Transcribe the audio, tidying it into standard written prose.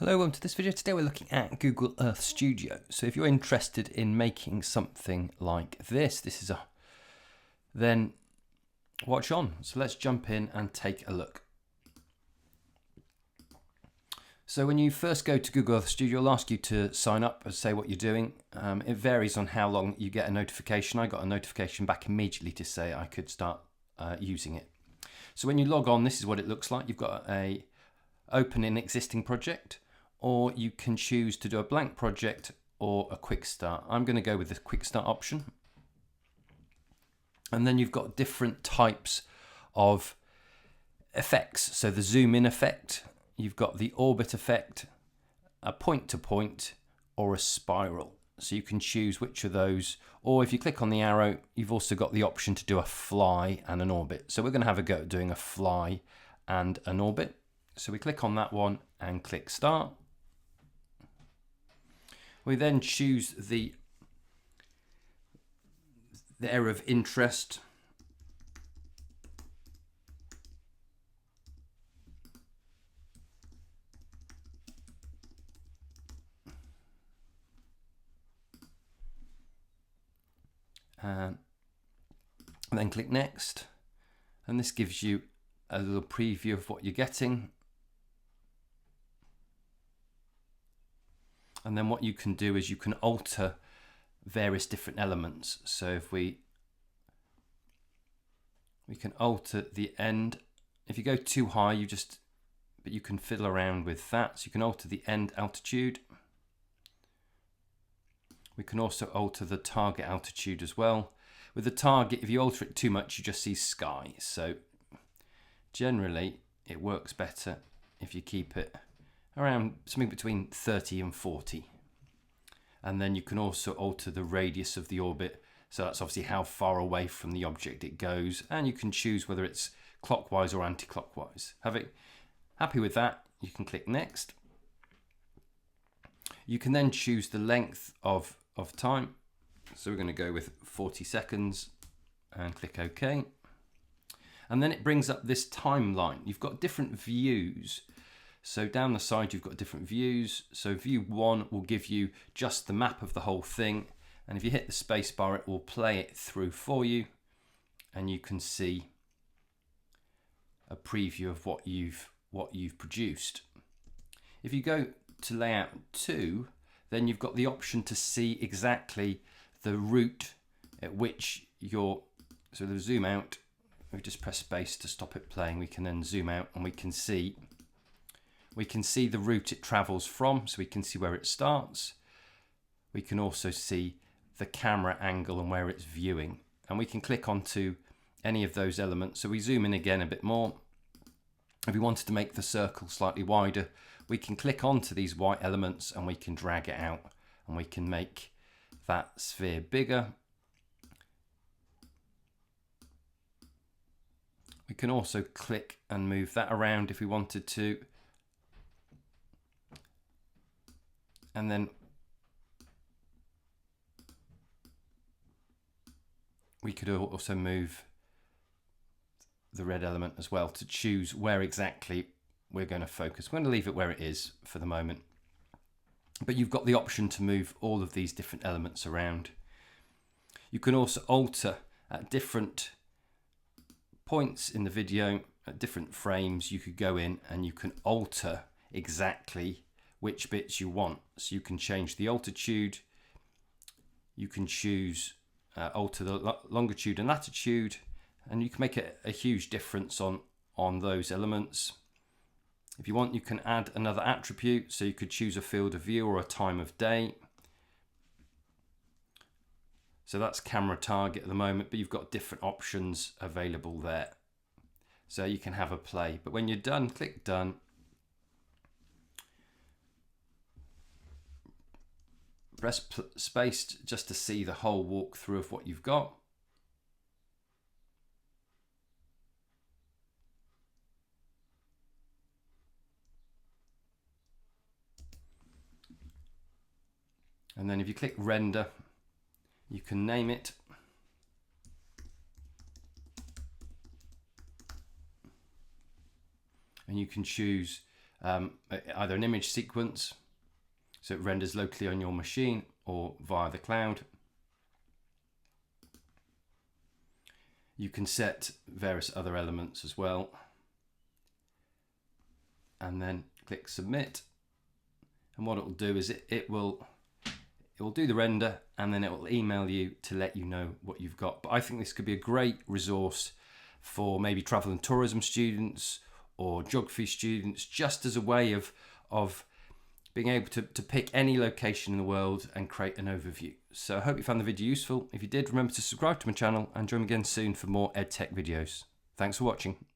Hello, welcome to this video. Today we're looking at Google Earth Studio. So if you're interested in making something like this, then watch on. So let's jump in and take a look. So when you first go to Google Earth Studio, it'll ask you to sign up and say what you're doing. It varies on how long you get a notification. I got a notification back immediately to say I could start using it. So when you log on, this is what it looks like. You've got a open an existing project, or you can choose to do a blank project or a quick start. I'm going to go with the quick start option. And then you've got different types of effects. So the zoom in effect, you've got the orbit effect, a point to point, or a spiral. So you can choose which of those, or if you click on the arrow, you've also got the option to do a fly and an orbit. So we're going to have a go at doing a fly and an orbit. So we click on that one and click start. We then choose the area of interest. And then click next. And this gives you a little preview of what you're getting. And then what you can do is you can alter various different elements. So if we can alter the end. If you go too high, but you can fiddle around with that. So you can alter the end altitude. We can also alter the target altitude as well. With the target, if you alter it too much, you just see sky. So generally, it works better if you keep it around something between 30 and 40. And then you can also alter the radius of the orbit. So that's obviously how far away from the object it goes. And you can choose whether it's clockwise or anti-clockwise. Happy with that, you can click next. You can then choose the length of time. So we're going to go with 40 seconds and click OK. And then it brings up this timeline. You've got different views. So down the side, you've got different views. So view 1 will give you just the map of the whole thing. And if you hit the space bar, it will play it through for you. And you can see a preview of what you've produced. If you go to layout 2, then you've got the option to see exactly the route at which so the zoom out, we just press space to stop it playing. We can then zoom out and we can see the route it travels from, so we can see where it starts. We can also see the camera angle and where it's viewing. And we can click onto any of those elements. So we zoom in again a bit more. If we wanted to make the circle slightly wider, we can click onto these white elements and we can drag it out. And we can make that sphere bigger. We can also click and move that around if we wanted to. And then we could also move the red element as well to choose where exactly we're going to focus. We're going to leave it where it is for the moment. But you've got the option to move all of these different elements around. You can also alter at different points in the video, at different frames. You could go in and you can alter exactly which bits you want. So you can change the altitude, you can choose alter the longitude and latitude, and you can make a huge difference on those elements. If you want, you can add another attribute, so you could choose a field of view or a time of day. So that's camera target at the moment, but you've got different options available there. So you can have a play, but when you're done, click done. Press space just to see the whole walkthrough of what you've got. And then if you click render, you can name it. And you can choose either an image sequence, so it renders locally on your machine or via the cloud. You can set various other elements as well, and then click submit. And what it will do is it will do the render, and then it will email you to let you know what you've got. But I think this could be a great resource for maybe travel and tourism students or geography students, just as a way of being able to pick any location in the world and create an overview. So I hope you found the video useful. If you did, remember to subscribe to my channel and join me again soon for more EdTech videos. Thanks for watching.